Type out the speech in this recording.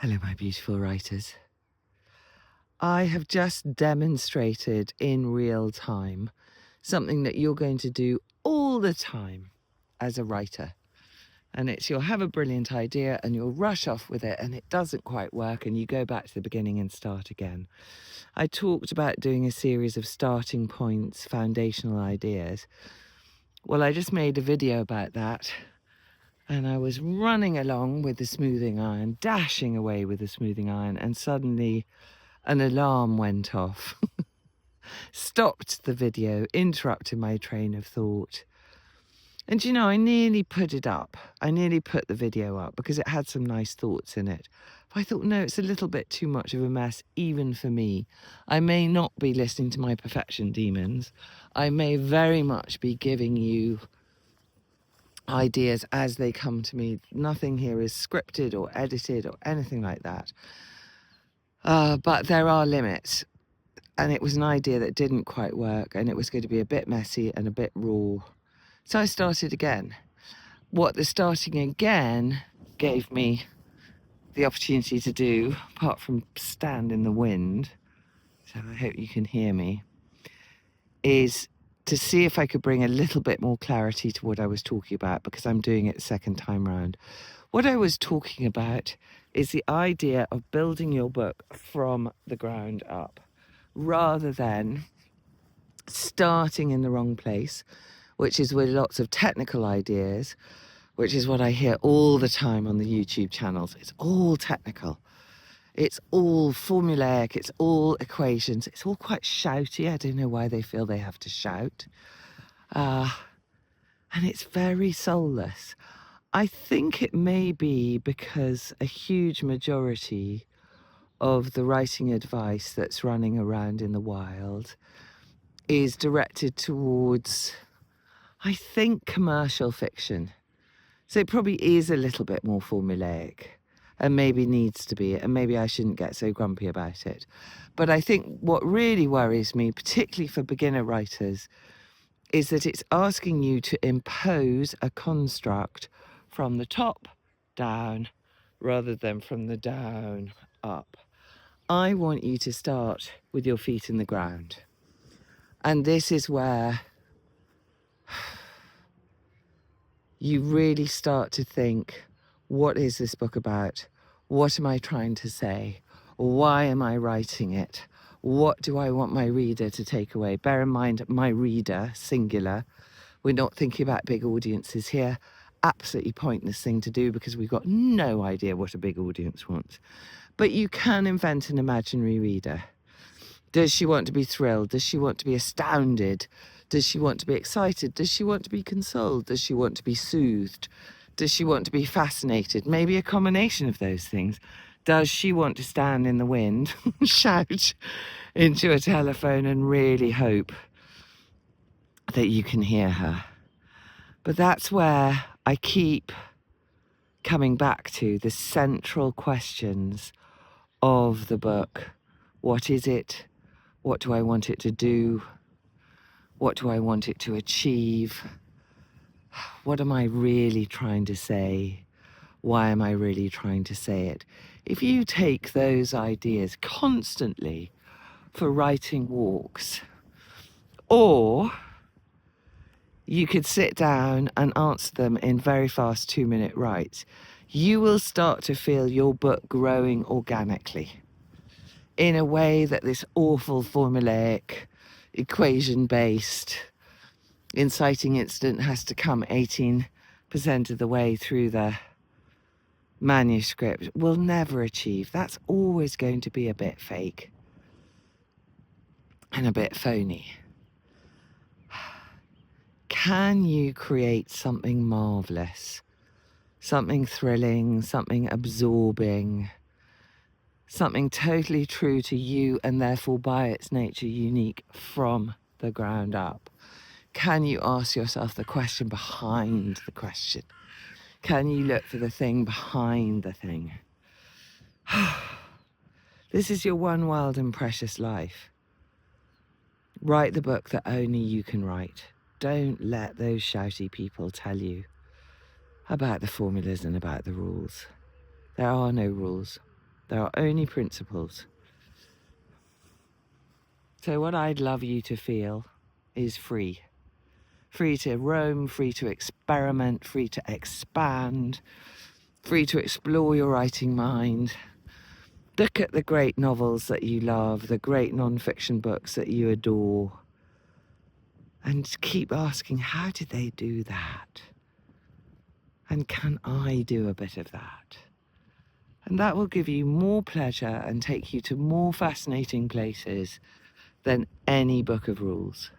Hello, my beautiful writers. I have just demonstrated in real time something that you're going to do all the time as a writer. And it's you'll have a brilliant idea and you'll rush off with it and it doesn't quite work and you go back to the beginning and start again. I talked about doing a series of starting points, foundational ideas. Well, I just made a video about that. And I was running along with the smoothing iron, dashing away with the smoothing iron, and suddenly an alarm went off, stopped the video, interrupted my train of thought. And you know, I nearly put it up. I nearly put the video up because it had some nice thoughts in it. But I thought, no, it's a little bit too much of a mess, even for me. I may not be listening to my perfection demons. I may very much be giving you ideas as they come to me. Nothing here is scripted or edited or anything like that. But there are limits. And it was an idea that didn't quite work, and it was going to be a bit messy and a bit raw. So I started again. What the starting again gave me the opportunity to do, apart from stand in the wind, so I hope you can hear me, is to see if I could bring a little bit more clarity to what I was talking about, because I'm doing it the second time round. What I was talking about is the idea of building your book from the ground up, rather than starting in the wrong place, which is with lots of technical ideas, which is what I hear all the time on the YouTube channels. It's all technical. It's all formulaic. It's all equations. It's all quite shouty. I don't know why they feel they have to shout. And it's very soulless. I think it may be because a huge majority of the writing advice that's running around in the wild is directed towards, I think, commercial fiction. So it probably is a little bit more formulaic and maybe needs to be, and maybe I shouldn't get so grumpy about it. But I think what really worries me, particularly for beginner writers, is that it's asking you to impose a construct from the top down rather than from the down up. I want you to start with your feet in the ground. And this is where you really start to think, what is this book about? What am I trying to say? Why am I writing it? What do I want my reader to take away? Bear in mind, my reader, singular. We're not thinking about big audiences here. Absolutely pointless thing to do because we've got no idea what a big audience wants. But you can invent an imaginary reader. Does she want to be thrilled? Does she want to be astounded? Does she want to be excited? Does she want to be consoled? Does she want to be soothed? Does she want to be fascinated? Maybe a combination of those things. Does she want to stand in the wind, shout into a telephone and really hope that you can hear her? But that's where I keep coming back to the central questions of the book. What is it? What do I want it to do? What do I want it to achieve? What am I really trying to say? Why am I really trying to say it? If you take those ideas constantly for writing walks, or you could sit down and answer them in very fast 2-minute writes, you will start to feel your book growing organically in a way that this awful formulaic, equation-based inciting incident has to come 18% of the way through the manuscript will never achieve. That's always going to be a bit fake and a bit phony. Can you create something marvelous, something thrilling, something absorbing, something totally true to you and therefore by its nature unique from the ground up? Can you ask yourself the question behind the question? Can you look for the thing behind the thing? This is your one wild and precious life. Write the book that only you can write. Don't let those shouty people tell you about the formulas and about the rules. There are no rules. There are only principles. So what I'd love you to feel is free. Free to roam, free to experiment, free to expand, free to explore your writing mind. Look at the great novels that you love, the great non-fiction books that you adore, and keep asking, how did they do that? And can I do a bit of that? And that will give you more pleasure and take you to more fascinating places than any book of rules.